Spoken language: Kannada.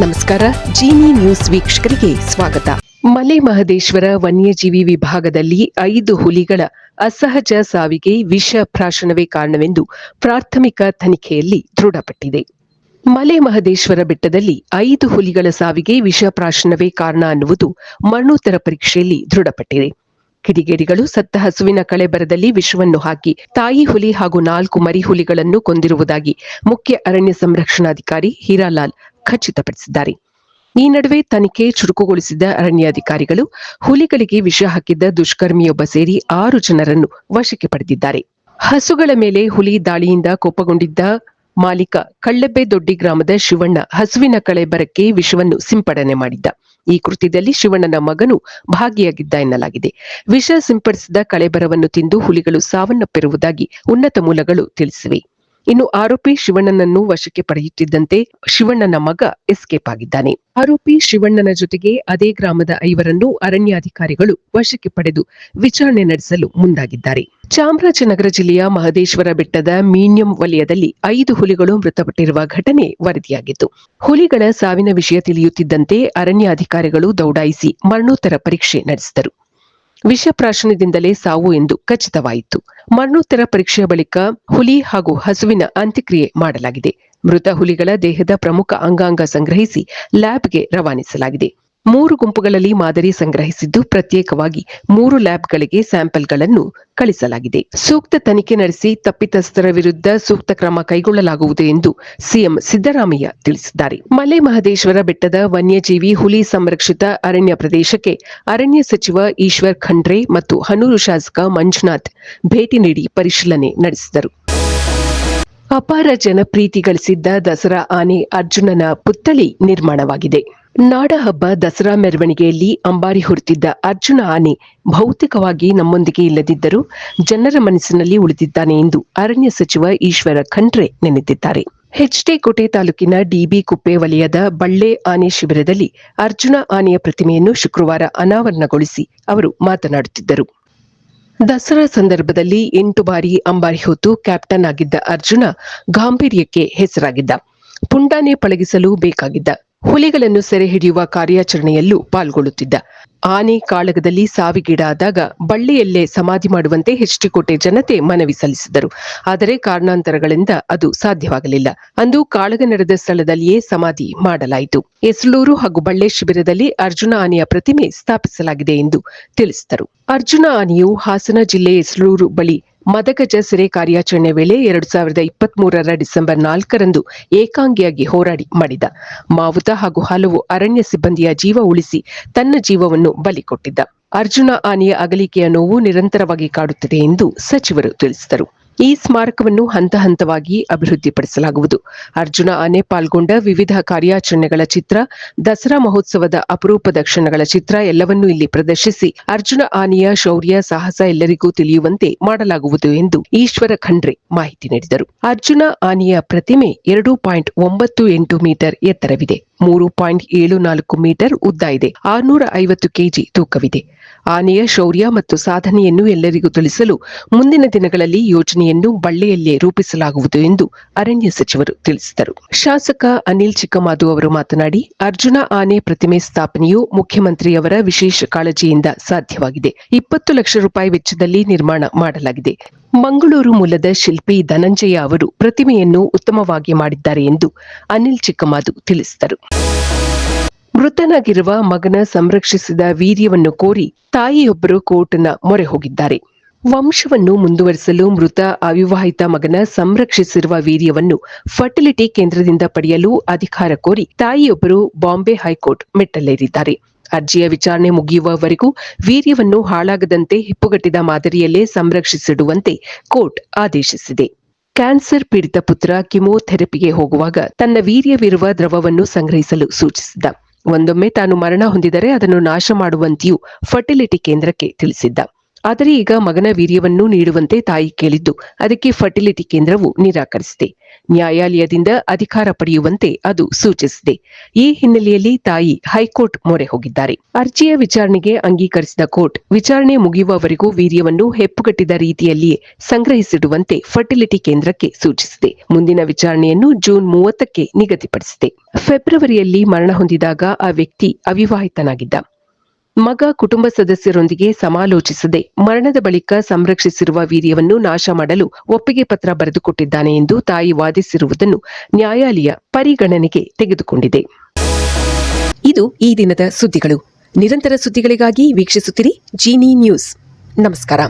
ನಮಸ್ಕಾರ. ಜಿನಿ ನ್ಯೂಸ್ ವೀಕ್ಷಕರಿಗೆ ಸ್ವಾಗತ. ಮಲೆ ಮಹದೇಶ್ವರ ವನ್ಯಜೀವಿ ವಿಭಾಗದಲ್ಲಿ 5 ಹುಲಿಗಳ ಅಸಹಜ ಸಾವಿಗೆ ವಿಷ ಪ್ರಾಶನವೇ ಕಾರಣವೆಂದು ಪ್ರಾಥಮಿಕ ತನಿಖೆಯಲ್ಲಿ ದೃಢಪಟ್ಟಿದೆ. ಮಲೆ ಮಹದೇಶ್ವರ ಬೆಟ್ಟದಲ್ಲಿ 5 ಹುಲಿಗಳ ಸಾವಿಗೆ ವಿಷ ಪ್ರಾಶನವೇ ಕಾರಣ ಅನ್ನುವುದು ಮರಣೋತ್ತರ ಪರೀಕ್ಷೆಯಲ್ಲಿ ದೃಢಪಟ್ಟಿದೆ. ಕಿಡಿಗೇಡಿಗಳು ಸತ್ತ ಹಸುವಿನ ಕಳೆಬರದಲ್ಲಿ ವಿಷವನ್ನು ಹಾಕಿ ತಾಯಿ ಹುಲಿ ಹಾಗೂ 4 ಮರಿ ಹುಲಿಗಳನ್ನು ಕೊಂದಿರುವುದಾಗಿ ಮುಖ್ಯ ಅರಣ್ಯ ಸಂರಕ್ಷಣಾಧಿಕಾರಿ ಹೀರಾಲಾಲ್ ಖಚಿತಪಡಿಸಿದ್ದಾರೆ. ಈ ನಡುವೆ ತನಿಖೆ ಚುರುಕುಗೊಳಿಸಿದ ಅರಣ್ಯಾಧಿಕಾರಿಗಳು ಹುಲಿಗಳಿಗೆ ವಿಷ ಹಾಕಿದ್ದ ದುಷ್ಕರ್ಮಿಯೊಬ್ಬ ಸೇರಿ 6 ಜನರನ್ನು ವಶಕ್ಕೆ ಪಡೆದಿದ್ದಾರೆ. ಹಸುಗಳ ಮೇಲೆ ಹುಲಿ ದಾಳಿಯಿಂದ ಕೋಪಗೊಂಡಿದ್ದ ಮಾಲೀಕ ಕಳ್ಳೆಬ್ಬೆ ದೊಡ್ಡಿ ಗ್ರಾಮದ ಶಿವಣ್ಣ ಹಸುವಿನ ಕಳೆಬರಕ್ಕೆ ವಿಷವನ್ನು ಸಿಂಪಡಣೆ ಮಾಡಿದ್ದ. ಈ ಕೃತ್ಯದಲ್ಲಿ ಶಿವಣ್ಣನ ಮಗನು ಭಾಗಿಯಾಗಿದ್ದ ಎನ್ನಲಾಗಿದೆ. ವಿಷ ಸಿಂಪಡಿಸಿದ ಕಳೆಬರವನ್ನು ತಿಂದು ಹುಲಿಗಳು ಸಾವನ್ನಪ್ಪಿರುವುದಾಗಿ ಉನ್ನತ ಮೂಲಗಳು ತಿಳಿಸಿವೆ. ಇನ್ನು ಆರೋಪಿ ಶಿವಣ್ಣನನ್ನು ವಶಕ್ಕೆ ಪಡೆಯುತ್ತಿದ್ದಂತೆ ಶಿವಣ್ಣನ ಮಗ ಎಸ್ಕೇಪ್ ಆಗಿದ್ದಾನೆ. ಆರೋಪಿ ಶಿವಣ್ಣನ ಜೊತೆಗೆ ಅದೇ ಗ್ರಾಮದ 5ರನ್ನು ಅರಣ್ಯಾಧಿಕಾರಿಗಳು ವಶಕ್ಕೆ ಪಡೆದು ವಿಚಾರಣೆ ನಡೆಸಲು ಮುಂದಾಗಿದ್ದಾರೆ. ಚಾಮರಾಜನಗರ ಜಿಲ್ಲೆಯ ಮಹದೇಶ್ವರ ಬೆಟ್ಟದ ಮೀನ್ಯಂ ವಲಯದಲ್ಲಿ 5 ಹುಲಿಗಳು ಮೃತಪಟ್ಟಿರುವ ಘಟನೆ ವರದಿಯಾಗಿತ್ತು. ಹುಲಿಗಳ ಸಾವಿನ ವಿಷಯ ತಿಳಿಯುತ್ತಿದ್ದಂತೆ ಅರಣ್ಯಾಧಿಕಾರಿಗಳು ದೌಡಾಯಿಸಿ ಮರಣೋತ್ತರ ಪರೀಕ್ಷೆ ನಡೆಸಿದರು. ವಿಷ ಪ್ರಾಶನದಿಂದಲೇ ಸಾವು ಎಂದು ಖಚಿತವಾಯಿತು. ಮರಣೋತ್ತರ ಪರೀಕ್ಷೆಯ ಬಳಿಕ ಹುಲಿ ಹಾಗೂ ಹಸುವಿನ ಅಂತ್ಯಕ್ರಿಯೆ ಮಾಡಲಾಗಿದೆ. ಮೃತ ಹುಲಿಗಳ ದೇಹದ ಪ್ರಮುಖ ಅಂಗಾಂಗ ಸಂಗ್ರಹಿಸಿ ಲ್ಯಾಬ್ಗೆ ರವಾನಿಸಲಾಗಿದೆ. 3 ಗುಂಪುಗಳಲ್ಲಿ ಮಾದರಿ ಸಂಗ್ರಹಿಸಿದ್ದು ಪ್ರತ್ಯೇಕವಾಗಿ 3 ಲ್ಯಾಬ್ಗಳಿಗೆ ಸ್ಯಾಂಪಲ್ಗಳನ್ನು ಕಳಿಸಲಾಗಿದೆ. ಸೂಕ್ತ ತನಿಖೆ ನಡೆಸಿ ತಪ್ಪಿತಸ್ಥರ ವಿರುದ್ಧ ಸೂಕ್ತ ಕ್ರಮ ಕೈಗೊಳ್ಳಲಾಗುವುದು ಎಂದು ಸಿಎಂ ಸಿದ್ದರಾಮಯ್ಯ ತಿಳಿಸಿದ್ದಾರೆ. ಮಲೆ ಮಹದೇಶ್ವರ ಬೆಟ್ಟದ ವನ್ಯಜೀವಿ ಹುಲಿ ಸಂರಕ್ಷಿತ ಅರಣ್ಯ ಪ್ರದೇಶಕ್ಕೆ ಅರಣ್ಯ ಸಚಿವ ಈಶ್ವರ್ ಖಂಡ್ರೆ ಮತ್ತು ಹನೂರು ಶಾಸಕ ಮಂಜುನಾಥ್ ಭೇಟಿ ನೀಡಿ ಪರಿಶೀಲನೆ ನಡೆಸಿದರು. ಅಪಾರ ಜನಪ್ರೀತಿ ಗಳಿಸಿದ್ದ ದಸರಾ ಆನೆ ಅರ್ಜುನನ ಪುತ್ಥಳಿ ನಿರ್ಮಾಣವಾಗಿದೆ. ನಾಡಹಬ್ಬ ದಸರಾ ಮೆರವಣಿಗೆಯಲ್ಲಿ ಅಂಬಾರಿ ಹೊರುತ್ತಿದ್ದ ಅರ್ಜುನ ಆನೆ ಭೌತಿಕವಾಗಿ ನಮ್ಮೊಂದಿಗೆ ಇಲ್ಲದಿದ್ದರೂ ಜನರ ಮನಸ್ಸಿನಲ್ಲಿ ಉಳಿದಿದ್ದಾನೆ ಎಂದು ಅರಣ್ಯ ಸಚಿವ ಈಶ್ವರ ಖಂಡ್ರೆ ನೆನೆದಿದ್ದಾರೆ. ಹೆಚ್ಡಿಕೋಟೆ ತಾಲೂಕಿನ ಡಿಬಿ ಕುಪ್ಪೆ ವಲಯದ ಬಳ್ಳೆ ಆನೆ ಶಿಬಿರದಲ್ಲಿ ಅರ್ಜುನ ಆನೆಯ ಪ್ರತಿಮೆಯನ್ನು ಶುಕ್ರವಾರ ಅನಾವರಣಗೊಳಿಸಿ ಅವರು ಮಾತನಾಡುತ್ತಿದ್ದರು. ದಸರಾ ಸಂದರ್ಭದಲ್ಲಿ 8 ಬಾರಿ ಅಂಬಾರಿ ಹೊತ್ತು ಕ್ಯಾಪ್ಟನ್ ಆಗಿದ್ದ ಅರ್ಜುನ ಗಾಂಭೀರ್ಯಕ್ಕೆ ಹೆಸರಾಗಿದ್ದ. ಪುಂಡಾನೆ ಪಳಗಿಸಲು ಬೇಕಾಗಿದ್ದ. ಹುಲಿಗಳನ್ನು ಸೆರೆ ಹಿಡಿಯುವ ಕಾರ್ಯಾಚರಣೆಯಲ್ಲೂ ಪಾಲ್ಗೊಳ್ಳುತ್ತಿದ್ದ. ಆನೆ ಕಾಳಗದಲ್ಲಿ ಸಾವಿಗೀಡಾದಾಗ ಬಳ್ಳಿಯಲ್ಲೇ ಸಮಾಧಿ ಮಾಡುವಂತೆ ಹೆಚ್ಡಿಕೋಟೆ ಜನತೆ ಮನವಿ ಸಲ್ಲಿಸಿದರು. ಆದರೆ ಕಾರಣಾಂತರಗಳಿಂದ ಅದು ಸಾಧ್ಯವಾಗಲಿಲ್ಲ. ಅಂದು ಕಾಳಗ ನಡೆದ ಸ್ಥಳದಲ್ಲಿಯೇ ಸಮಾಧಿ ಮಾಡಲಾಯಿತು. ಎಸ್ಲೂರು ಹಾಗೂ ಬಳ್ಳೆ ಶಿಬಿರದಲ್ಲಿ ಅರ್ಜುನ ಆನೆಯ ಪ್ರತಿಮೆ ಸ್ಥಾಪಿಸಲಾಗಿದೆ ಎಂದು ತಿಳಿಸಿದರು. ಅರ್ಜುನ ಆನೆಯು ಹಾಸನ ಜಿಲ್ಲೆ ಎಸ್ಲೂರು ಬಳಿ ಮದಗಜ ಸೆರೆ ಕಾರ್ಯಾಚರಣೆ ವೇಳೆ 2023ರ ಡಿಸೆಂಬರ್ 4ರಂದು ಏಕಾಂಗಿಯಾಗಿ ಹೋರಾಡಿ ಮಾಡಿದ. ಮಾವುತ ಹಾಗೂ ಹಲವು ಅರಣ್ಯ ಸಿಬ್ಬಂದಿಯ ಜೀವ ಉಳಿಸಿ ತನ್ನ ಜೀವವನ್ನು ಬಲಿ ಕೊಟ್ಟಿದ್ದ. ಅರ್ಜುನ ಆನೆಯ ಅಗಲಿಕೆಯ ನೋವು ನಿರಂತರವಾಗಿ ಕಾಡುತ್ತಿದೆ ಎಂದು ಸಚಿವರು ತಿಳಿಸಿದರು. ಈ ಸ್ಮಾರಕವನ್ನು ಹಂತ ಹಂತವಾಗಿ ಅಭಿವೃದ್ಧಿಪಡಿಸಲಾಗುವುದು. ಅರ್ಜುನ ಆನೆ ಪಾಲ್ಗೊಂಡ ವಿವಿಧ ಕಾರ್ಯಾಚರಣೆಗಳ ಚಿತ್ರ, ದಸರಾ ಮಹೋತ್ಸವದ ಅಪರೂಪದ ಕ್ಷಣಗಳ ಚಿತ್ರ ಎಲ್ಲವನ್ನೂ ಇಲ್ಲಿ ಪ್ರದರ್ಶಿಸಿ ಅರ್ಜುನ ಆನೆಯ ಶೌರ್ಯ ಸಾಹಸ ಎಲ್ಲರಿಗೂ ತಿಳಿಯುವಂತೆ ಮಾಡಲಾಗುವುದು ಎಂದು ಈಶ್ವರ ಖಂಡ್ರೆ ಮಾಹಿತಿ ನೀಡಿದರು. ಅರ್ಜುನ ಆನೆಯ ಪ್ರತಿಮೆ 2.98 ಮೀಟರ್ ಎತ್ತರವಿದೆ, 3.74 ಮೀಟರ್ ಉದ್ದ ಇದೆ, 650 ಕೆಜಿ ತೂಕವಿದೆ. ಆನೆಯ ಶೌರ್ಯ ಮತ್ತು ಸಾಧನೆಯನ್ನು ಎಲ್ಲರಿಗೂ ತಿಳಿಸಲು ಮುಂದಿನ ದಿನಗಳಲ್ಲಿ ಯೋಜನೆಯನ್ನು ಬಳ್ಳಿಯಲ್ಲೇ ರೂಪಿಸಲಾಗುವುದು ಎಂದು ಅರಣ್ಯ ಸಚಿವರು ತಿಳಿಸಿದರು. ಶಾಸಕ ಅನಿಲ್ ಚಿಕ್ಕಮಾದು ಅವರು ಮಾತನಾಡಿ, ಅರ್ಜುನ ಆನೆ ಪ್ರತಿಮೆ ಸ್ಥಾಪನೆಯು ಮುಖ್ಯಮಂತ್ರಿಯವರ ವಿಶೇಷ ಕಾಳಜಿಯಿಂದ ಸಾಧ್ಯವಾಗಿದೆ. 20 ಲಕ್ಷ ರೂಪಾಯಿ ವೆಚ್ಚದಲ್ಲಿ ನಿರ್ಮಾಣ ಮಾಡಲಾಗಿದೆ. ಮಂಗಳೂರು ಮೂಲದ ಶಿಲ್ಪಿ ಧನಂಜಯ ಅವರು ಪ್ರತಿಮೆಯನ್ನು ಉತ್ತಮವಾಗಿ ಮಾಡಿದ್ದಾರೆ ಎಂದು ಅನಿಲ್ ಚಿಕ್ಕಮಾದು ತಿಳಿಸಿದರು. ಮೃತನಾಗಿರುವ ಮಗನ ಸಂರಕ್ಷಿಸಿದ ವೀರ್ಯವನ್ನು ಕೋರಿ ತಾಯಿಯೊಬ್ಬರು ಕೋರ್ಟ್ನ ಮೊರೆ ಹೋಗಿದ್ದಾರೆ. ವಂಶವನ್ನು ಮುಂದುವರಿಸಲು ಮೃತ ಅವಿವಾಹಿತ ಮಗನ ಸಂರಕ್ಷಿಸಿರುವ ವೀರ್ಯವನ್ನು ಫರ್ಟಿಲಿಟಿ ಕೇಂದ್ರದಿಂದ ಪಡೆಯಲು ಅಧಿಕಾರ ಕೋರಿ ತಾಯಿಯೊಬ್ಬರು ಬಾಂಬೆ ಹೈಕೋರ್ಟ್ ಮೆಟ್ಟಲೇರಿದ್ದಾರೆ. ಅರ್ಜಿಯ ವಿಚಾರಣೆ ಮುಗಿಯುವವರೆಗೂ ವೀರ್ಯವನ್ನು ಹಾಳಾಗದಂತೆ ಹಿಪ್ಪುಗಟ್ಟಿದ ಮಾದರಿಯಲ್ಲೇ ಸಂರಕ್ಷಿಸಿಡುವಂತೆ ಕೋರ್ಟ್ ಆದೇಶಿಸಿದೆ. ಕ್ಯಾನ್ಸರ್ ಪೀಡಿತ ಪುತ್ರ ಕಿಮೋಥೆರಪಿಗೆ ಹೋಗುವಾಗ ತನ್ನ ವೀರ್ಯವಿರುವ ದ್ರವವನ್ನು ಸಂಗ್ರಹಿಸಲು ಸೂಚಿಸಿದ್ದ. ಒಂದೊಮ್ಮೆ ತಾನು ಮರಣ ಹೊಂದಿದರೆ ಅದನ್ನು ನಾಶ ಮಾಡುವಂತೆಯೂ ಫರ್ಟಿಲಿಟಿ ಕೇಂದ್ರಕ್ಕೆ ತಿಳಿಸಿದ್ದ. ಆದರೆ ಈಗ ಮಗನ ವೀರ್ಯವನ್ನು ನೀಡುವಂತೆ ತಾಯಿ ಕೇಳಿದ್ದು ಅದಕ್ಕೆ ಫರ್ಟಿಲಿಟಿ ಕೇಂದ್ರವು ನಿರಾಕರಿಸಿದೆ. ನ್ಯಾಯಾಲಯದಿಂದ ಅಧಿಕಾರ ಪಡೆಯುವಂತೆ ಅದು ಸೂಚಿಸಿದೆ. ಈ ಹಿನ್ನೆಲೆಯಲ್ಲಿ ತಾಯಿ ಹೈಕೋರ್ಟ್ ಮೊರೆ ಹೋಗಿದ್ದಾರೆ. ಅರ್ಜಿಯ ವಿಚಾರಣೆಗೆ ಅಂಗೀಕರಿಸಿದ ಕೋರ್ಟ್ ವಿಚಾರಣೆ ಮುಗಿಯುವವರೆಗೂ ವೀರ್ಯವನ್ನು ಹೆಪ್ಪುಗಟ್ಟಿದ ರೀತಿಯಲ್ಲಿಯೇ ಸಂಗ್ರಹಿಸಿಡುವಂತೆ ಫರ್ಟಿಲಿಟಿ ಕೇಂದ್ರಕ್ಕೆ ಸೂಚಿಸಿದೆ. ಮುಂದಿನ ವಿಚಾರಣೆಯನ್ನು ಜೂನ್ 30ಕ್ಕೆ ನಿಗದಿಪಡಿಸಿದೆ. ಫೆಬ್ರವರಿಯಲ್ಲಿ ಮರಣ ಹೊಂದಿದಾಗ ಆ ವ್ಯಕ್ತಿ ಅವಿವಾಹಿತನಾಗಿದ್ದ. ಮಗ ಕುಟುಂಬ ಸದಸ್ಯರೊಂದಿಗೆ ಸಮಾಲೋಚಿಸದೆ ಮರಣದ ಬಳಿಕ ಸಂರಕ್ಷಿಸಿರುವ ವೀರ್ಯವನ್ನು ನಾಶ ಮಾಡಲು ಒಪ್ಪಿಗೆ ಪತ್ರ ಬರೆದುಕೊಟ್ಟಿದ್ದಾನೆ ಎಂದು ತಾಯಿ ವಾದಿಸಿರುವುದನ್ನು ನ್ಯಾಯಾಲಯ ಪರಿಗಣನೆಗೆ ತೆಗೆದುಕೊಂಡಿದೆ. ಇದು ಈ ದಿನದ ಸುದ್ದಿಗಳು. ನಿರಂತರ ಸುದ್ದಿಗಳಿಗಾಗಿ ವೀಕ್ಷಿಸುತ್ತಿರಿ ಜೀನಿ ನ್ಯೂಸ್. ನಮಸ್ಕಾರ.